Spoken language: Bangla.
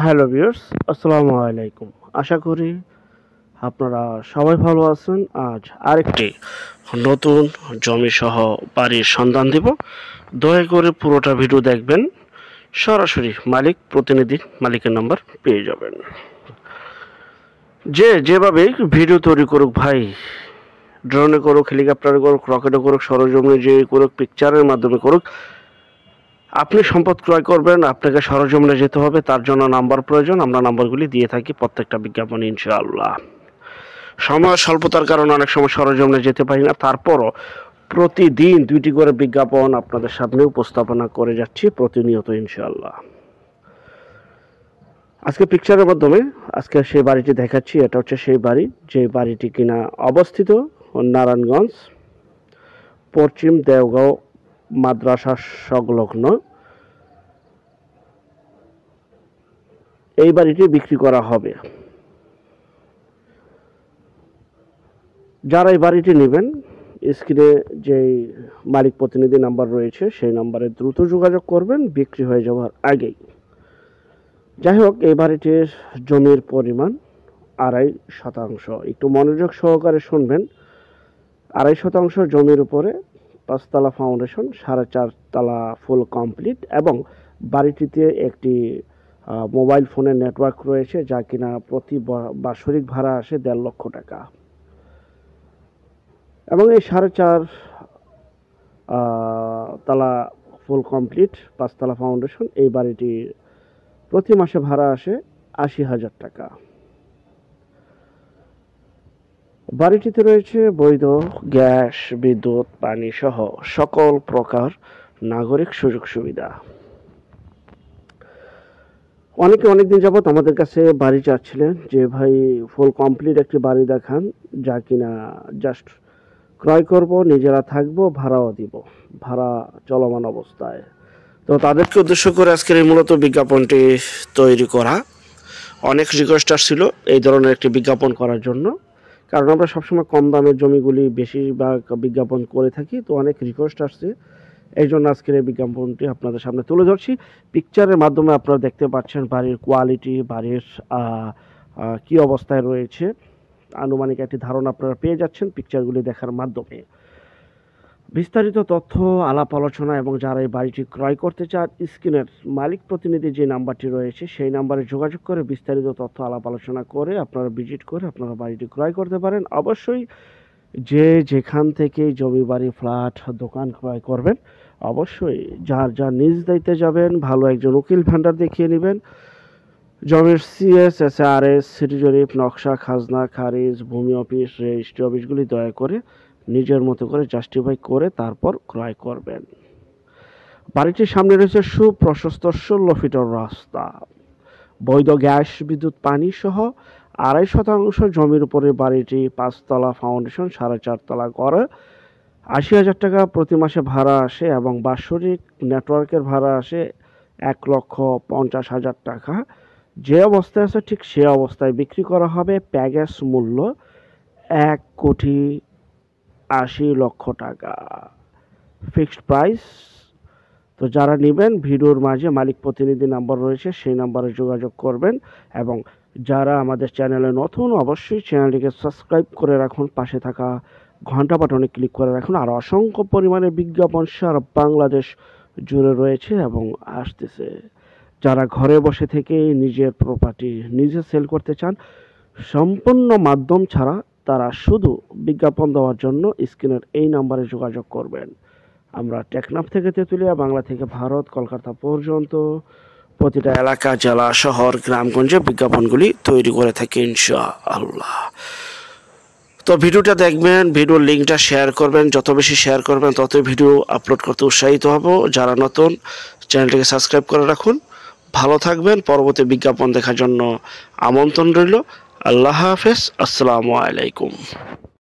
হ্যালো ভিউয়ার্স, আসসালামু আলাইকুম। আশা করি আপনারা সবাই ভালো আছেন। আজ আরেকটি নতুন জমি সহ বাড়ির সন্ধান দিব। দয়া করে পুরোটা ভিডিও দেখবেন। সরাসরি প্রতিনিধি মালিকের নাম্বার পেয়ে যাবেন। যেভাবে ভিডিও তৈরি করুক ভাই, ড্রোনে করুক, হেলিকপ্টারে করুক, রকেটে করুক, সরজমিনে যে করুক, পিকচারের মাধ্যমে করুক, আপনি সম্পদ ক্রয় করবেন, আপনাকে সরজমিনে যেতে হবে, তার জন্য নাম্বার প্রয়োজন। আমরা নাম্বারগুলি দিয়ে থাকি প্রত্যেকটা বিজ্ঞাপনে ইনশাআল্লাহ। সময় স্বল্পতার কারণে অনেক সময় সরজমিনে যেতে পারি না, তারপরও প্রতিদিন 2টি করে বিজ্ঞাপন আপনাদের সামনে উপস্থাপনা করে যাচ্ছি প্রতিনিয়ত ইনশাআল্লাহ। আজকে পিকচারের মাধ্যমে আজকে সেই বাড়িটি দেখাচ্ছি। এটা হচ্ছে সেই বাড়ি, যে বাড়িটি কিনা অবস্থিত নারায়ণগঞ্জ পশ্চিম দেওগাঁও মাদ্রাসা সংলগ্ন। এই বাড়িটি বিক্রি করা হবে। যারা এই বাড়িটি নেবেন, স্ক্রিনে যে মালিক প্রতিনিধি নাম্বার রয়েছে সেই নাম্বারে দ্রুত যোগাযোগ করবেন, বিক্রি হয়ে যাওয়ার আগেই। যাই হোক, এই বাড়িটির জমির পরিমাণ 2.5%। একটু মনোযোগ সহকারে শুনবেন। 2.5% জমির উপরে 5 তলা ফাউন্ডেশন, 4.5 তলা ফুল কমপ্লিট, এবং বাড়িটিতে একটি মোবাইল ফোনের নেটওয়ার্ক রয়েছে, যা কিনা প্রতি বাৎসরিক ভাড়া আসে 1.5 লক্ষ টাকা। এবং এই 4.5 তলা ফুল কমপ্লিট 5 তলা ফাউন্ডেশন এই বাড়িটি প্রতি মাসে ভাড়া আসে 80,000 টাকা। বাড়িটিতে রয়েছে বৈধ গ্যাস, বিদ্যুৎ, পানি সহ সকল প্রকার নাগরিক সুযোগ সুবিধা। অনেকে অনেকদিন যাবত আমাদের কাছে বাড়ি চাচ্ছিলেন যে ভাই ফুল কমপ্লিট একটি বাড়ি দেখান, যা কিনা জাস্ট ক্রয় করব, নিজেরা থাকবো, ভাড়াও দিব, ভাড়া চলমান অবস্থায়। তো তাদেরকে উদ্দেশ্য করে আজকের এই মূলত বিজ্ঞাপনটি তৈরি করা। অনেক রিকোয়েস্ট আসছিল এই ধরনের একটি বিজ্ঞাপন করার জন্য, কারণ আমরা সবসময় কম দামের জমিগুলি বেশিরভাগ বিজ্ঞাপন করে থাকি। তো অনেক রিকোয়েস্ট আসছে, এই জন্য আজকের এই বিজ্ঞাপনটি আপনাদের সামনে তুলে ধরছি। পিকচারের মাধ্যমে আপনারা দেখতে পাচ্ছেন বাড়ির কোয়ালিটি, বাড়ির কি অবস্থায় রয়েছে, আনুমানিক একটি ধারণা আপনারা পেয়ে যাচ্ছেন পিকচারগুলি দেখার মাধ্যমে। বিস্তারিত তথ্য, আলাপ আলোচনা এবং যারা এই বাড়িটি ক্রয় করতে চান, স্ক্রিনের মালিক প্রতিনিধি যে নাম্বারটি রয়েছে সেই নাম্বারে যোগাযোগ করে বিস্তারিত তথ্য আলাপ আলোচনা করে আপনারা ভিজিট করে আপনারা বাড়িটি ক্রয় করতে পারেন। অবশ্যই যে যেখান থেকে জমি, বাড়ি, ফ্ল্যাট, দোকান ক্রয় করবেন, অবশ্যই যার নিজ দায়িত্বে যাবেন, ভালো একজন উকিল ভান্ডার দেখিয়ে নেবেন। জমির CS, SRS, সিটি জরিপ, নকশা, খাজনা, খারিজ, ভূমি অফিস, রেজিস্ট্রি অফিসগুলি দয়া করে নিজের মতো করে জাস্টিফাই করে তারপর ক্রয় করবেন। বাড়িটির সামনে রয়েছে সুপ্রশস্ত 16 ফিটের রাস্তা, বৈধ গ্যাস, বিদ্যুৎ, পানি সহ 2.5% জমির উপরে বাড়িটি 5 তলা ফাউন্ডেশন, 4.5 তলা করে 80,000 টাকা প্রতি মাসে ভাড়া আসে, এবং বাৎসরিক নেটওয়ার্কের ভাড়া আসে 1,50,000 টাকা। যে অবস্থায় আছে ঠিক সে অবস্থায় বিক্রি করা হবে। প্যাকেজ মূল্য 1,80,00,000 টাকা, ফিক্সড প্রাইস। তো যারা নেবেন, ভিডিওর মাঝে মালিক প্রতিনিধি নাম্বার রয়েছে সেই নাম্বারে যোগাযোগ করবেন। এবং যারা আমাদের চ্যানেলে নতুন, অবশ্যই চ্যানেলটিকে সাবস্ক্রাইব করে রাখুন, পাশে থাকা ঘন্টা বাটনে ক্লিক করে রাখুন। আর অসংখ্য পরিমাণে বিজ্ঞাপন সারা বাংলাদেশ জুড়ে রয়েছে এবং আসতেছে। যারা ঘরে বসে থেকে নিজের প্রপার্টি নিজে সেল করতে চান, সম্পূর্ণ মাধ্যম ছাড়া, তারা শুধু বিজ্ঞাপন দেওয়ার জন্য স্ক্রিনের এই নাম্বারে যোগাযোগ করবেন। আমরা টেকনাফ থেকে তেঁতুলিয়া, বাংলা থেকে ভারত, কলকাতা পর্যন্ত প্রতিটা এলাকা, জেলা, শহর, গ্রামগঞ্জে বিজ্ঞাপনগুলি তৈরি করে থাকি ইনশাআল্লাহ। তো ভিডিওটা দেখবেন, ভিডিওর লিঙ্কটা শেয়ার করবেন, যত বেশি শেয়ার করবেন ততই ভিডিও আপলোড করতে উৎসাহিত হব। যারা নতুন, চ্যানেলটিকে সাবস্ক্রাইব করে রাখুন। ভালো থাকবেন। পরবর্তী বিজ্ঞাপন দেখার জন্য আমন্ত্রণ রইল। আল্লাহ হাফেজ, আসসালামু আলাইকুম।